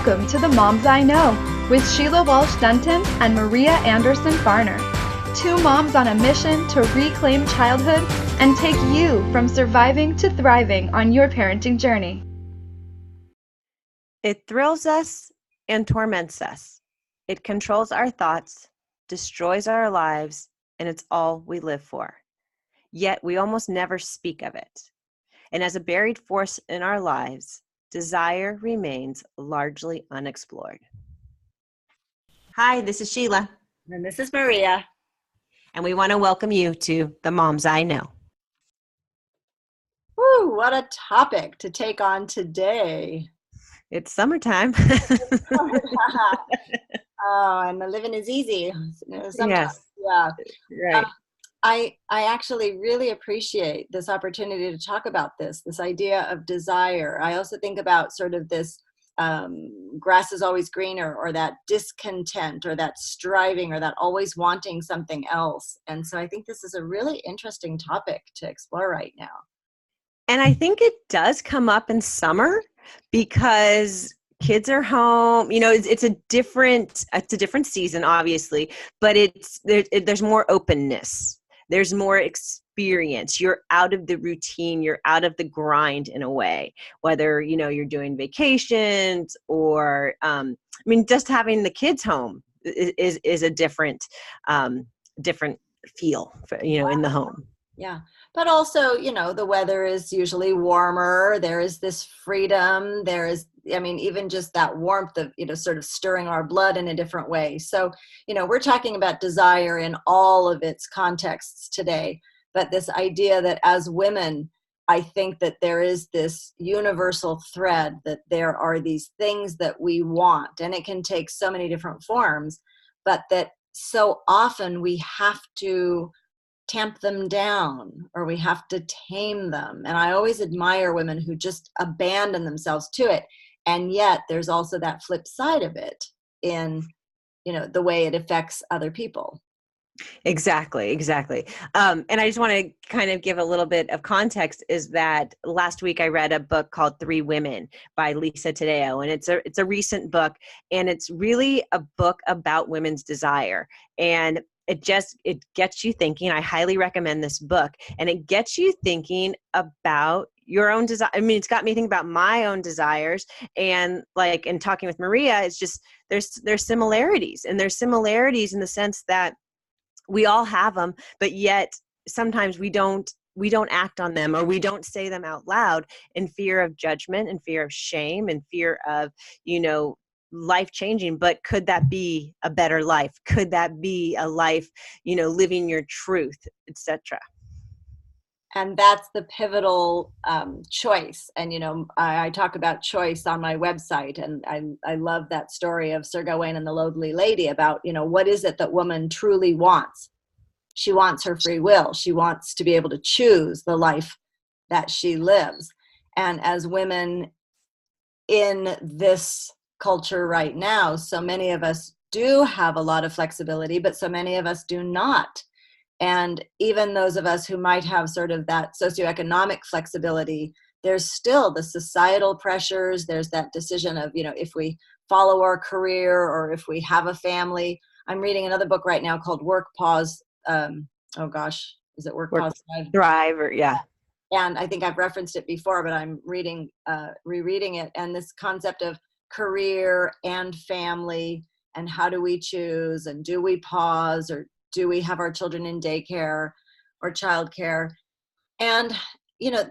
Welcome to the Moms I Know with Sheila Walsh-Dunton and Maria Anderson-Farner. Two moms on a mission to reclaim childhood and take you from surviving to thriving on your parenting journey. It thrills us and torments us. It controls our thoughts, destroys our lives, and it's all we live for. Yet we almost never speak of it. And as a buried force in our lives, desire remains largely unexplored. Hi, this is Sheila. And this is Maria. And we want to welcome you to The Moms I Know. Woo, what a topic to take on today. It's summertime. Oh, and the living is easy. Sometimes. Yes. Yeah. Right. I actually really appreciate this opportunity to talk about this idea of desire. I also think about sort of this grass is always greener, or that discontent, or that striving, or that always wanting something else. And so I think this is a really interesting topic to explore right now. And I think it does come up in summer because kids are home. You know, it's a different season, obviously, but there's more openness. There's more experience. You're out of the routine. You're out of the grind in a way, whether, you know, you're doing vacations or, just having the kids home is a different feel, in the home. Yeah. But also, the weather is usually warmer. There is this freedom. Even just that warmth of, sort of stirring our blood in a different way. So, we're talking about desire in all of its contexts today. But this idea that as women, I think that there is this universal thread, that there are these things that we want, and it can take so many different forms, but that so often we have to tamp them down, or we have to tame them. And I always admire women who just abandon themselves to it. And yet there's also that flip side of it in, the way it affects other people. Exactly. And I just want to kind of give a little bit of context, is that last week I read a book called Three Women by Lisa Taddeo, and it's a recent book, and it's really a book about women's desire. And it gets you thinking. I highly recommend this book, and it gets you thinking about your own desire. It's got me thinking about my own desires, and in talking with Maria, it's just, there's similarities, and there's similarities in the sense that we all have them, but yet sometimes we don't act on them, or we don't say them out loud in fear of judgment, and fear of shame, and fear of, life changing. But could that be a better life? Could that be a life, living your truth, etc.? And that's the pivotal choice. And, I talk about choice on my website, and I love that story of Sir Gawain and the Lonely Lady about, what is it that woman truly wants? She wants her free will. She wants to be able to choose the life that she lives. And as women in this culture right now, so many of us do have a lot of flexibility, but so many of us do not. And even those of us who might have sort of that socioeconomic flexibility, there's still the societal pressures. There's that decision of, if we follow our career, or if we have a family. I'm reading another book right now called Work, Pause. Is it Work, Pause, Thrive? Or yeah. And I think I've referenced it before, but I'm rereading it. And this concept of career and family, and how do we choose, and do we pause, or do we have our children in daycare or childcare? And,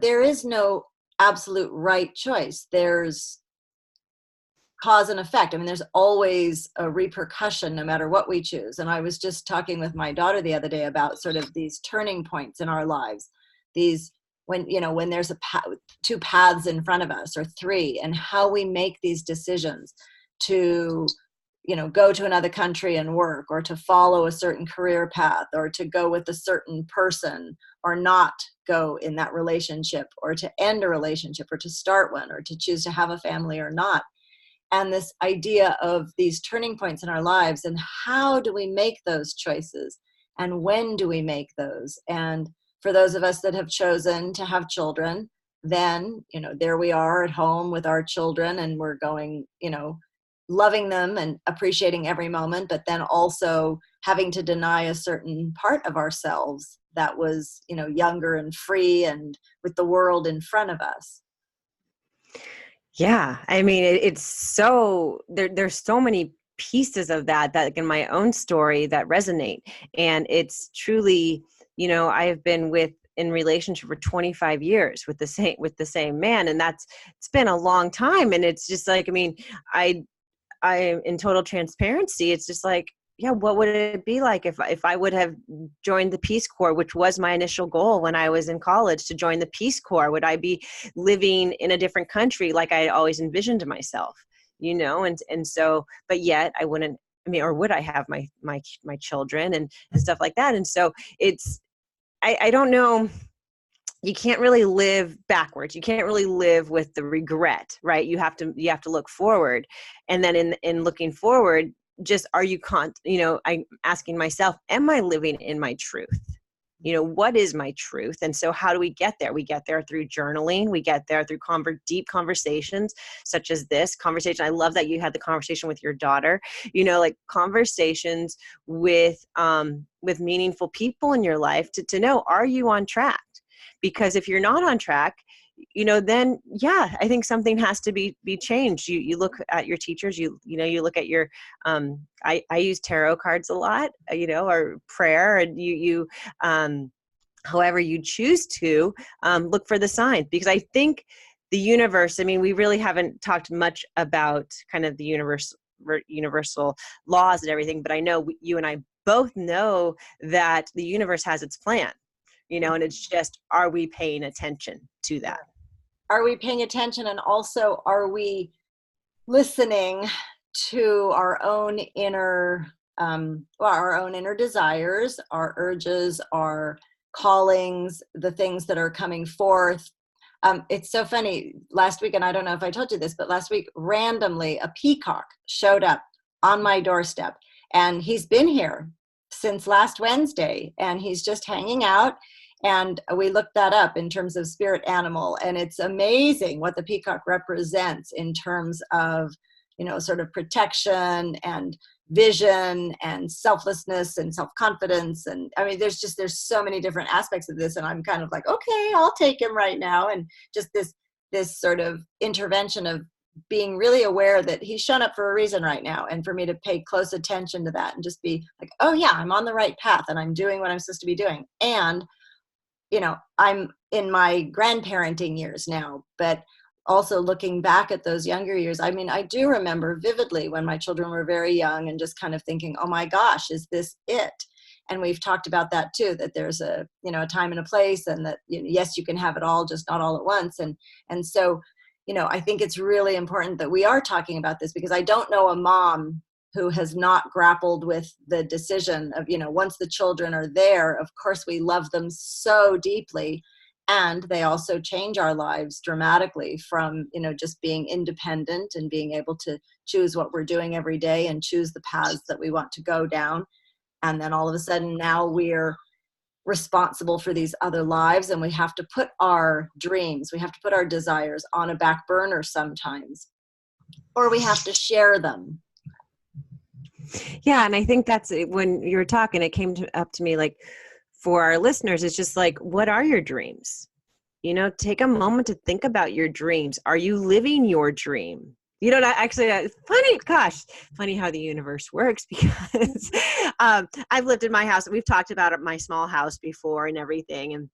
there is no absolute right choice. There's cause and effect. There's always a repercussion no matter what we choose. And I was just talking with my daughter the other day about sort of these turning points in our lives, when there's two paths in front of us, or three, and how we make these decisions to, go to another country and work, or to follow a certain career path, or to go with a certain person, or not go in that relationship, or to end a relationship, or to start one, or to choose to have a family or not. And this idea of these turning points in our lives, and how do we make those choices, and when do we make those? And for those of us that have chosen to have children, then, there we are at home with our children, and we're going, loving them and appreciating every moment, but then also having to deny a certain part of ourselves that was, younger and free and with the world in front of us. Yeah. I mean, it's so, there's so many pieces of that in my own story that resonate. And it's truly, I have been in relationship for 25 years with the same man. And it's been a long time. And it's just like, I mean, I in total transparency, it's just like, yeah, what would it be like if I would have joined the Peace Corps, which was my initial goal when I was in college, to join the Peace Corps? Would I be living in a different country like I always envisioned myself, and so, but yet I wouldn't, or would I have my children and stuff like that? And so I don't know. You can't really live backwards. You can't really live with the regret, right? You have to look forward. And then in looking forward, just I'm asking myself, am I living in my truth? What is my truth? And so how do we get there? We get there through journaling. We get there through deep conversations such as this conversation. I love that you had the conversation with your daughter, like conversations with meaningful people in your life to know, are you on track? Because if you're not on track, then I think something has to be changed. You look at your teachers, you look at your, I use tarot cards a lot, or prayer, and you however you choose to look for the signs, because I think the universe, I mean, we really haven't talked much about kind of the universal laws and everything, but I know you and I both know that the universe has its plan. And it's just, are we paying attention to that? Are we paying attention? And also, are we listening to our own inner desires, our urges, our callings, the things that are coming forth? It's so funny. Last week, and I don't know if I told you this, but last week, randomly, a peacock showed up on my doorstep. And he's been here since last Wednesday, and he's just hanging out. And we looked that up in terms of spirit animal, and it's amazing what the peacock represents in terms of, sort of protection and vision and selflessness and self-confidence. And I mean, there's so many different aspects of this, and I'm kind of like, okay, I'll take him right now. And just this sort of intervention of being really aware that he's shown up for a reason right now, and for me to pay close attention to that and just be like, oh yeah, I'm on the right path and I'm doing what I'm supposed to be doing. And I'm in my grandparenting years now, but also looking back at those younger years, I mean, I do remember vividly when my children were very young and just kind of thinking, oh my gosh, is this it? And we've talked about that too, that there's a time and a place, and that, yes, you can have it all, just not all at once. And so, I think it's really important that we are talking about this, because I don't know a mom who has not grappled with the decision of, once the children are there, of course we love them so deeply, and they also change our lives dramatically from, just being independent and being able to choose what we're doing every day and choose the paths that we want to go down. And then all of a sudden now we're responsible for these other lives, and we have to put our dreams, we have to put our desires on a back burner sometimes, or we have to share them. Yeah. And I think that's when you were talking, it came up to me, like, for our listeners, it's just like, what are your dreams? Take a moment to think about your dreams. Are you living your dream? Actually, funny how the universe works, because I've lived in my house. We've talked about my small house before and everything. And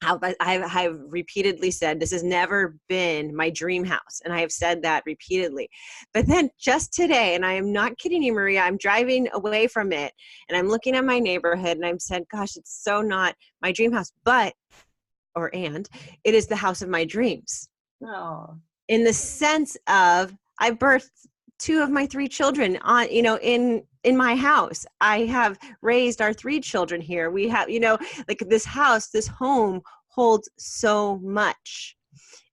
I've repeatedly said, this has never been my dream house. And I have said that repeatedly. But then just today, and I am not kidding you, Maria, I'm driving away from it and I'm looking at my neighborhood and I'm said, gosh, it's so not my dream house, and it is the house of my dreams. Oh. In the sense of, I birthed 2 of my 3 children on, in my house. I have raised our 3 children here. We have, like, this house, this home holds so much.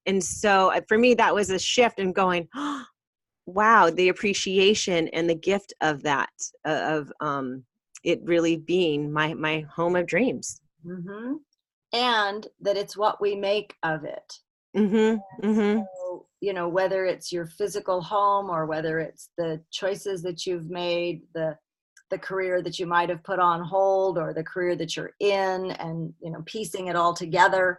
And so for me, that was a shift in going, oh, wow, the appreciation and the gift of that, of it really being my home of dreams. Mm-hmm. And that it's what we make of it. Mm-hmm. Mm-hmm. So whether it's your physical home or whether it's the choices that you've made, the career that you might have put on hold or the career that you're in, and, piecing it all together.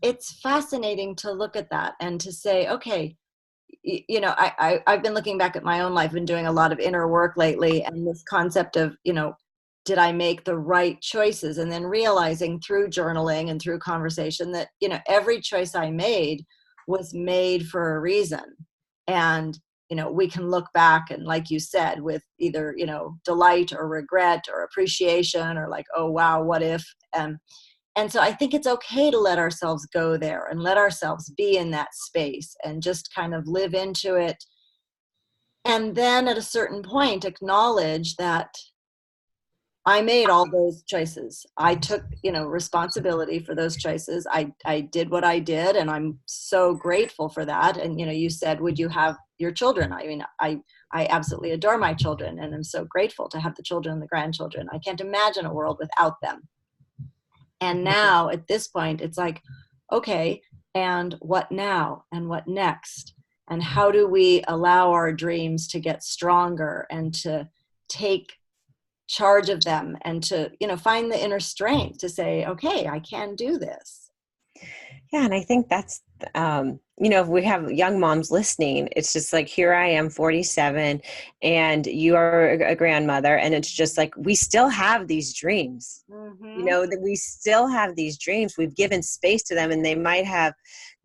It's fascinating to look at that and to say, okay, I've been looking back at my own life and doing a lot of inner work lately, and this concept of, did I make the right choices? And then realizing through journaling and through conversation that, every choice I made was made for a reason. And, we can look back and, like you said, with either, delight or regret or appreciation or like, oh, wow, what if? And so I think it's okay to let ourselves go there and let ourselves be in that space and just kind of live into it. And then at a certain point, acknowledge that I made all those choices. I took, responsibility for those choices. I did what I did, and I'm so grateful for that. And, you said, would you have your children? I mean, I absolutely adore my children, and I'm so grateful to have the children and the grandchildren. I can't imagine a world without them. And now at this point, it's like, okay, and what now? And what next? And how do we allow our dreams to get stronger and to take charge of them and to, find the inner strength to say, okay, I can do this. Yeah. And I think that's, if we have young moms listening, it's just like, here I am, 47, and you are a grandmother. And it's just like, we still have these dreams, that we still have these dreams. We've given space to them, and they might have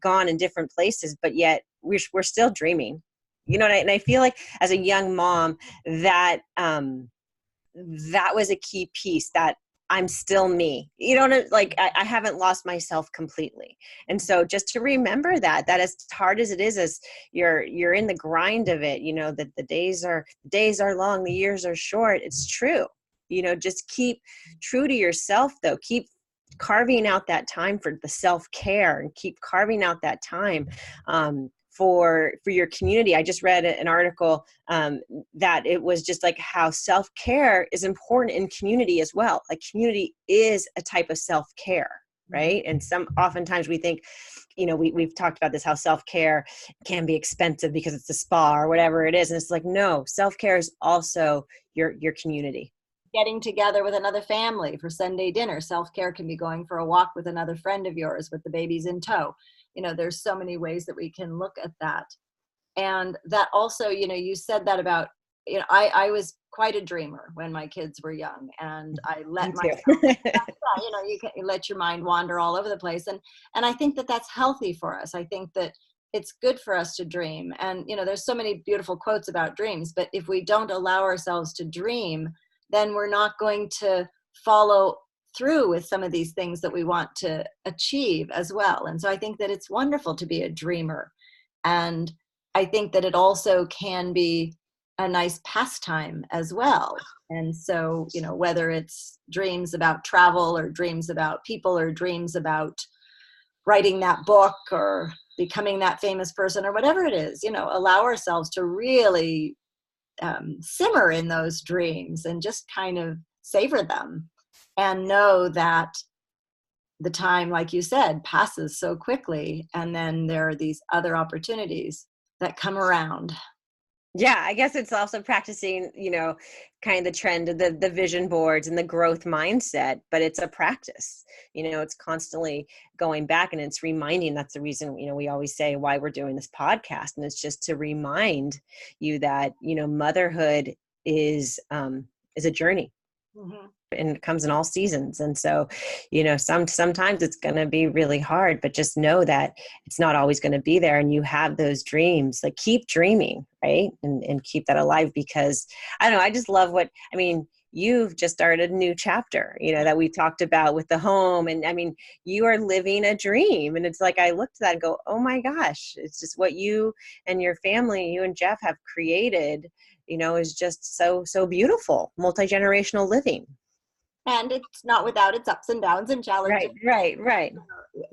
gone in different places, but yet we're still dreaming, and I feel like as a young mom that, that was a key piece, that I'm still me, like I haven't lost myself completely. And so just to remember that as hard as it is, as you're in the grind of it, that the days are long, the years are short. It's true. Just keep true to yourself though. Keep carving out that time for the self-care, and keep carving out that time, for your community. I just read an article that it was just like how self-care is important in community as well. Like community is a type of self-care, right? And oftentimes we think, we've talked about this, how self-care can be expensive because it's a spa or whatever it is. And it's like, no, self-care is also your community. Getting together with another family for Sunday dinner. Self-care can be going for a walk with another friend of yours with the babies in tow. There's so many ways that we can look at that. And that also, you said that about, I was quite a dreamer when my kids were young, and I let myself, you can let your mind wander all over the place. And I think that that's healthy for us. I think that it's good for us to dream. And, there's so many beautiful quotes about dreams, but if we don't allow ourselves to dream, then we're not going to follow through with some of these things that we want to achieve as well. And so I think that it's wonderful to be a dreamer. And I think that it also can be a nice pastime as well. And so, whether it's dreams about travel or dreams about people or dreams about writing that book or becoming that famous person or whatever it is, allow ourselves to really simmer in those dreams and just kind of savor them. And know that the time, like you said, passes so quickly. And then there are these other opportunities that come around. Yeah, I guess it's also practicing, kind of the trend of the vision boards and the growth mindset, but it's a practice. It's constantly going back, and it's reminding. That's the reason, we always say why we're doing this podcast. And it's just to remind you that, motherhood is a journey. Mm-hmm. And it comes in all seasons. And so, sometimes it's going to be really hard, but just know that it's not always going to be there. And you have those dreams, like keep dreaming, right? And keep that alive, because I don't know, I just love you've just started a new chapter, that we talked about with the home. And you are living a dream. And it's like, I looked at that and go, oh my gosh, it's just what you and your family, you and Jeff have created, is just so beautiful, multi-generational living. And it's not without its ups and downs and challenges. Right.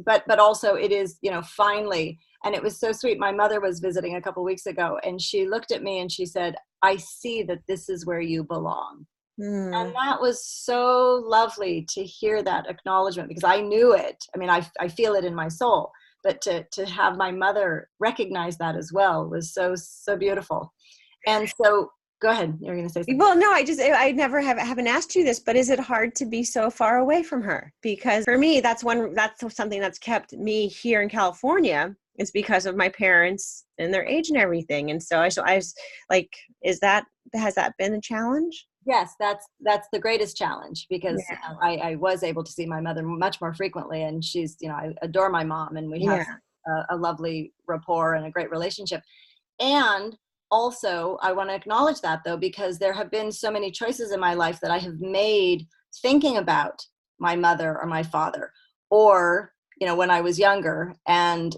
But also it is, finally, and it was so sweet. My mother was visiting a couple weeks ago, and she looked at me and she said, I see that this is where you belong. And that was so lovely to hear that acknowledgement, because I knew it. I feel it in my soul, but to have my mother recognize that as well was so beautiful. And so, go ahead. You're going to say something. Well, no, I never haven't asked you this, but is it hard to be so far away from her? Because for me, that's something that's kept me here in California. It's because of my parents and their age and everything. And so I was like, has that been a challenge? Yes, that's the greatest challenge, because Yeah. I was able to see my mother much more frequently, and she's, I adore my mom, and we have a lovely rapport and a great relationship. And also, I want to acknowledge that, though, because there have been so many choices in my life that I have made thinking about my mother or my father, or, when I was younger, and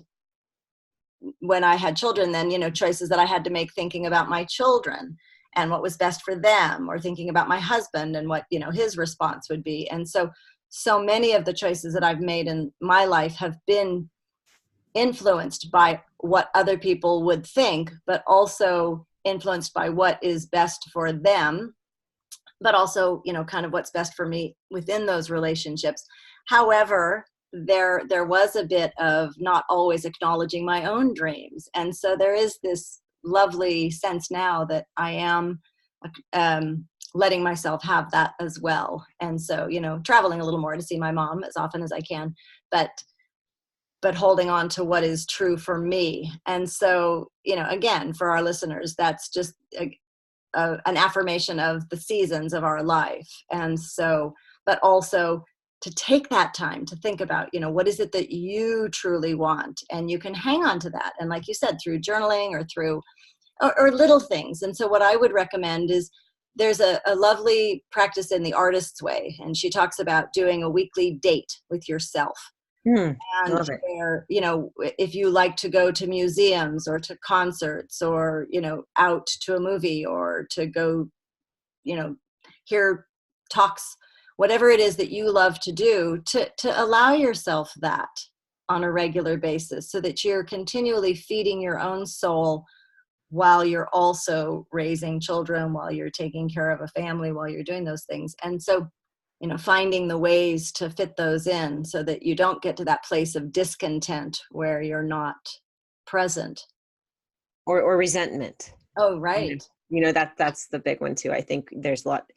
when I had children, then, choices that I had to make thinking about my children and what was best for them, or thinking about my husband and what, his response would be. And so many of the choices that I've made in my life have been influenced by what other people would think, but also influenced by what is best for them, but also, kind of what's best for me within those relationships. However, there was a bit of not always acknowledging my own dreams. And so there is this lovely sense now that I am letting myself have that as well. And so, traveling a little more to see my mom as often as I can, but holding on to what is true for me. And so, again, for our listeners, that's just an affirmation of the seasons of our life. And so, but also to take that time to think about, what is it that you truly want? And you can hang on to that. And like you said, through journaling or through, or little things. And so what I would recommend is, there's a lovely practice in The Artist's Way. And she talks about doing a weekly date with yourself. And where, if you like to go to museums or to concerts, or, out to a movie, or to go, hear talks, whatever it is that you love to do, to allow yourself that on a regular basis, so that you're continually feeding your own soul while you're also raising children, while you're taking care of a family, while you're doing those things. And so, finding the ways to fit those in so that you don't get to that place of discontent where you're not present. Or resentment. Oh, right. That's the big one too. I think there's a lot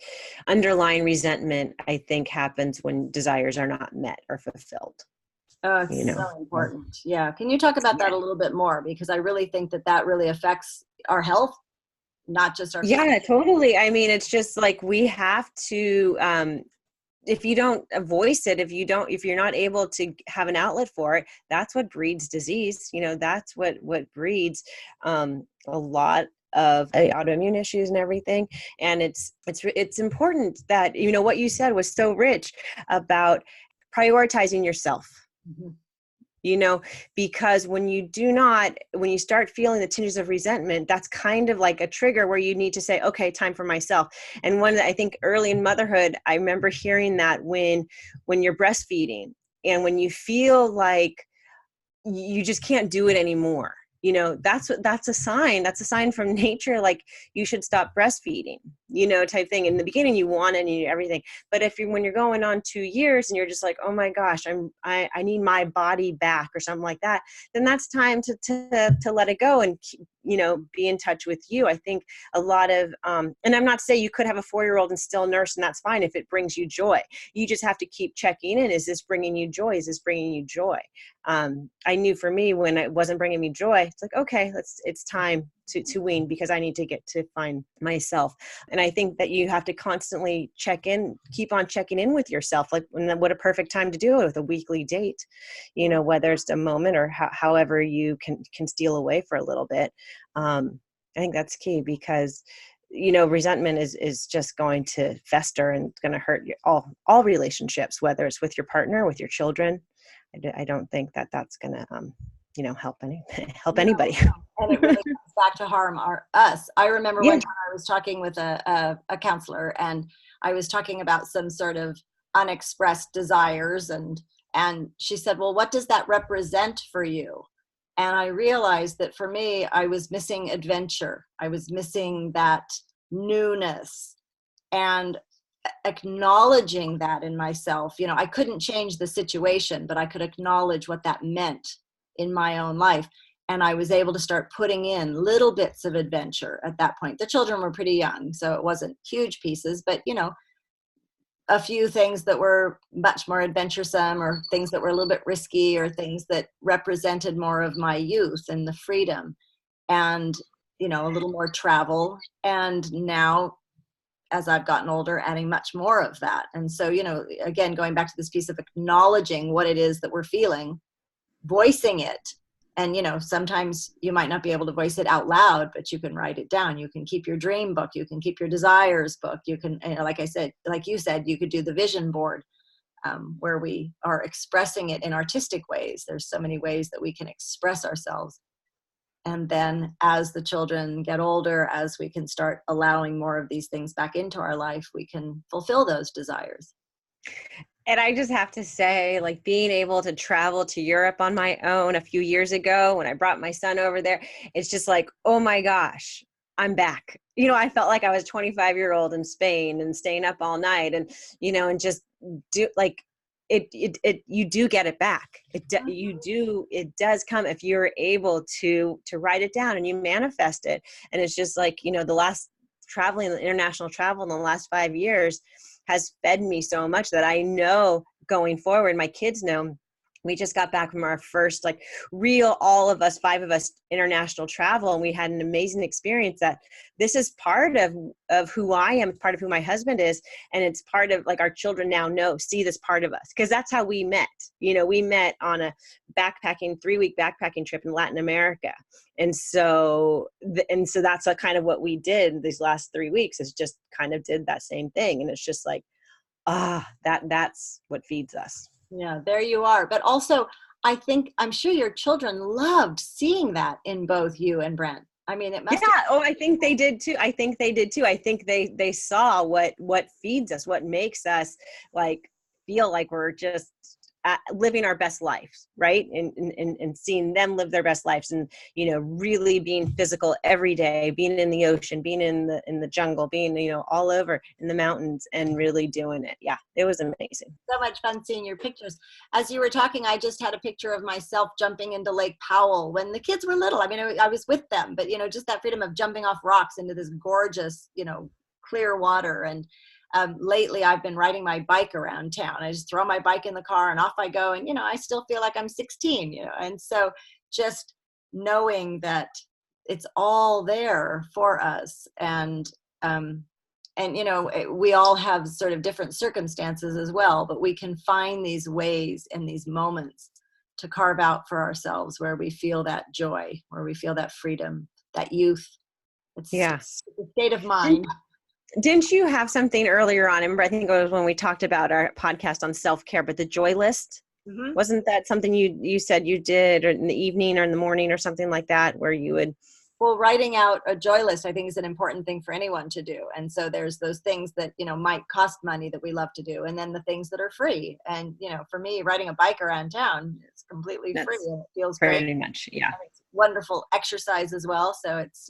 underlying resentment, I think, happens when desires are not met or fulfilled. Oh, it's so important. Yeah. Can you talk about that a little bit more? Because I really think that really affects our health, not just our Yeah, totally. I mean, it's just like we have to, if you don't voice it, if you're not able to have an outlet for it, that's what breeds disease. That's what breeds a lot of autoimmune issues and everything. And it's important that, what you said was so rich about prioritizing yourself. Mm-hmm. Because when you start feeling the tinges of resentment, that's kind of like a trigger where you need to say, okay, time for myself. And I think early in motherhood, I remember hearing that when you're breastfeeding and when you feel like you just can't do it anymore, that's a sign from nature, like you should stop breastfeeding, type thing. In the beginning, you want it and you everything. But when you're going on 2 years and you're just like, oh my gosh, I need my body back or something like that, then that's time to let it go and, be in touch with you. I think a lot of, and I'm not saying you could have a 4-year-old and still nurse, and that's fine if it brings you joy. You just have to keep checking in. Is this bringing you joy? Is this bringing you joy? I knew for me, when it wasn't bringing me joy, it's like, okay, it's time to wean, because I need to get to find myself. And I think that you have to constantly keep on checking in with yourself. Like, what a perfect time to do it with a weekly date, whether it's a moment or however you can steal away for a little bit. I think that's key, because resentment is just going to fester and it's going to hurt all relationships, whether it's with your partner, with your children. I don't think that's going to help anybody. And it really comes back to harm us. I remember one time I was talking with a counselor, and I was talking about some sort of unexpressed desires, and she said, well, what does that represent for you? And I realized that for me, I was missing adventure. I was missing that newness, and acknowledging that in myself. I couldn't change the situation, but I could acknowledge what that meant in my own life. And I was able to start putting in little bits of adventure at that point. The children were pretty young, so it wasn't huge pieces, but a few things that were much more adventuresome, or things that were a little bit risky, or things that represented more of my youth and the freedom, and a little more travel. And now, as I've gotten older, adding much more of that. And so, again, going back to this piece of acknowledging what it is that we're feeling, voicing it. And, sometimes you might not be able to voice it out loud, but you can write it down. You can keep your dream book. You can keep your desires book. You can, like I said, like you said, you could do the vision board, where we are expressing it in artistic ways. There's so many ways that we can express ourselves. And then as the children get older, as we can start allowing more of these things back into our life, we can fulfill those desires. And I just have to say, like, being able to travel to Europe on my own a few years ago when I brought my son over there, it's just like, oh my gosh, I'm back. I felt like I was 25-year-old in Spain and staying up all night, and, and just do like, you do get it back. It does come if you're able to write it down and you manifest it. And it's just like, the last international travel in the last 5 years has fed me so much that I know going forward, my kids know, we just got back from our first real, all of us, 5 of us, international travel. And we had an amazing experience that this is part of who I am, part of who my husband is. And it's part of our children now see this part of us, because that's how we met. We met on a 3-week backpacking trip in Latin America. And so that's kind of what we did these last 3 weeks, is just kind of did that same thing. And it's just like, that's what feeds us. Yeah, there you are. But also, I'm sure your children loved seeing that in both you and Brent. I mean, it must. Yeah. Oh, I think they did too. I think they saw what feeds us, what makes us feel like we're just living our best lives, right? And seeing them live their best lives, and really being physical every day, being in the ocean, being in the jungle, being all over in the mountains, and really doing it. Yeah, it was amazing. So much fun seeing your pictures. As you were talking, I just had a picture of myself jumping into Lake Powell when the kids were little. I mean, I was with them, but just that freedom of jumping off rocks into this gorgeous, clear water. And lately I've been riding my bike around town. I just throw my bike in the car and off I go. And, I still feel like I'm 16, and so just knowing that it's all there for us. And we all have sort of different circumstances as well, but we can find these ways and these moments to carve out for ourselves where we feel that joy, where we feel that freedom, that youth. It's a state of mind. Didn't you have something earlier on? I remember, I think it was when we talked about our podcast on self-care, but the joy list, wasn't that something you said you did, or in the evening or in the morning or something like that, where you would? Well, writing out a joy list, I think, is an important thing for anyone to do. And so there's those things that, might cost money that we love to do. And then the things that are free. And, for me, riding a bike around town is completely free. And it feels great. Pretty much, yeah. And it's wonderful exercise as well. So it's,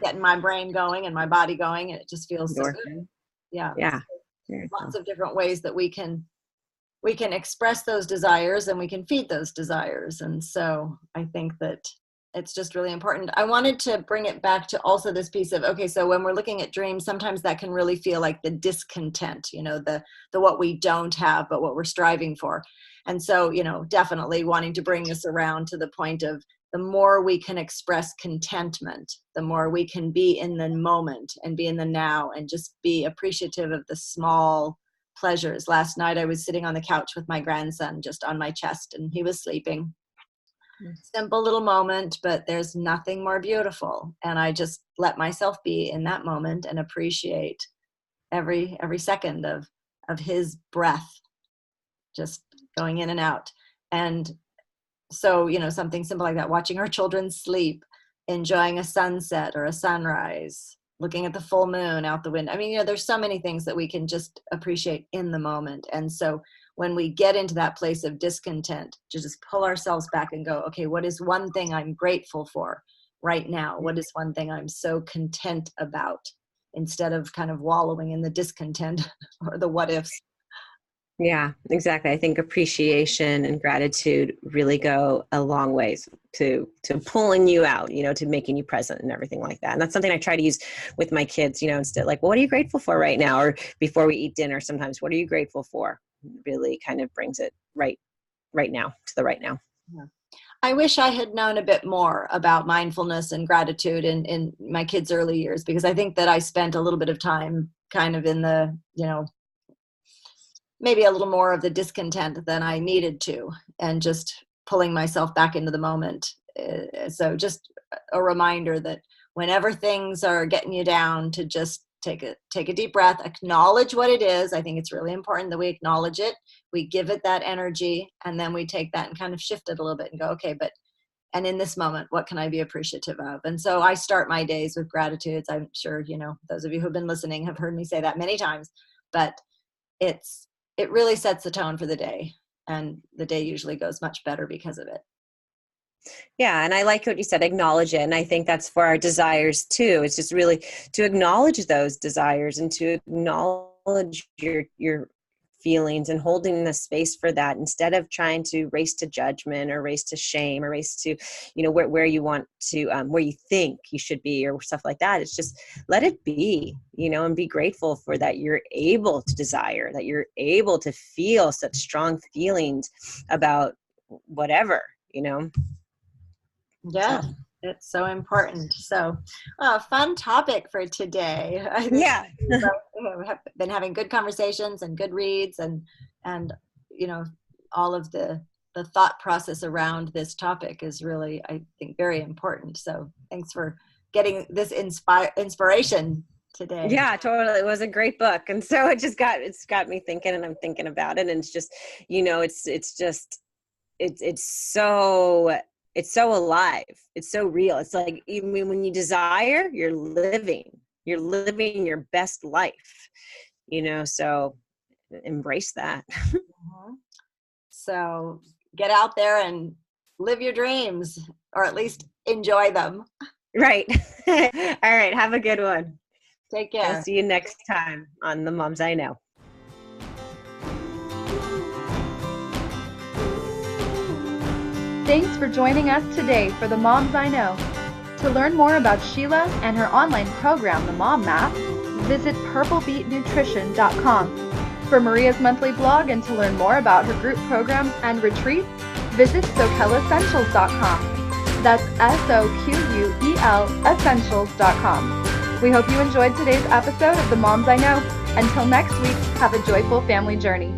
getting my brain going and my body going, and it just feels so good. Yeah. Lots of different ways that we can express those desires, and we can feed those desires. And so I think that it's just really important. I wanted to bring it back to also this piece of, okay, so when we're looking at dreams, sometimes that can really feel like the discontent, the what we don't have, but what we're striving for. And so, definitely wanting to bring this around to the point of, the more we can express contentment, the more we can be in the moment and be in the now and just be appreciative of the small pleasures. Last night I was sitting on the couch with my grandson just on my chest, and he was sleeping. Simple little moment, but there's nothing more beautiful. And I just let myself be in that moment and appreciate every second of his breath just going in and out. And so, something simple like that, watching our children sleep, enjoying a sunset or a sunrise, looking at the full moon out the window. I mean, there's so many things that we can just appreciate in the moment. And so when we get into that place of discontent, to just pull ourselves back and go, okay, what is one thing I'm grateful for right now? What is one thing I'm so content about, instead of kind of wallowing in the discontent or the what ifs? Yeah, exactly. I think appreciation and gratitude really go a long ways to pulling you out, to making you present and everything like that. And that's something I try to use with my kids, instead like, well, what are you grateful for right now? Or before we eat dinner, sometimes, what are you grateful for? Really kind of brings it right now to the right now. Yeah. I wish I had known a bit more about mindfulness and gratitude in my kids' early years, because I think that I spent a little bit of time kind of in the, maybe a little more of the discontent than I needed to, and just pulling myself back into the moment. So just a reminder that whenever things are getting you down, to just take a deep breath, acknowledge what it is. I think it's really important that we acknowledge it, we give it that energy, and then we take that and kind of shift it a little bit and go, okay, and in this moment, what can I be appreciative of? And so I start my days with gratitudes. I'm sure, those of you who've been listening have heard me say that many times, but it really sets the tone for the day. And the day usually goes much better because of it. Yeah. And I like what you said, acknowledge it. And I think that's for our desires too. It's just really to acknowledge those desires and to acknowledge your feelings and holding the space for that, instead of trying to race to judgment or race to shame or race to, where you want to, where you think you should be or stuff like that. It's just let it be, and be grateful for that. You're able to desire, that you're able to feel such strong feelings about whatever, Yeah, so. It's so important. So, fun topic for today. I think yeah. we have been having good conversations and good reads, and all of the thought process around this topic is really, I think, very important. So thanks for getting this inspiration today. Yeah, totally. It was a great book. And so it's got me thinking, and I'm thinking about it. And it's just, it's so alive. It's so real. It's like, even when you desire, you're living your best life, so embrace that. Mm-hmm. So get out there and live your dreams, or at least enjoy them. Right. All right. Have a good one. Take care. I'll see you next time on The Moms I Know. Thanks for joining us today for The Moms I Know. To learn more about Sheila and her online program, The Mom Map, visit purplebeetnutrition.com. For Maria's monthly blog and to learn more about her group programs and retreats, visit soquelessentials.com. That's SOQUEL essentials.com. We hope you enjoyed today's episode of The Moms I Know. Until next week, have a joyful family journey.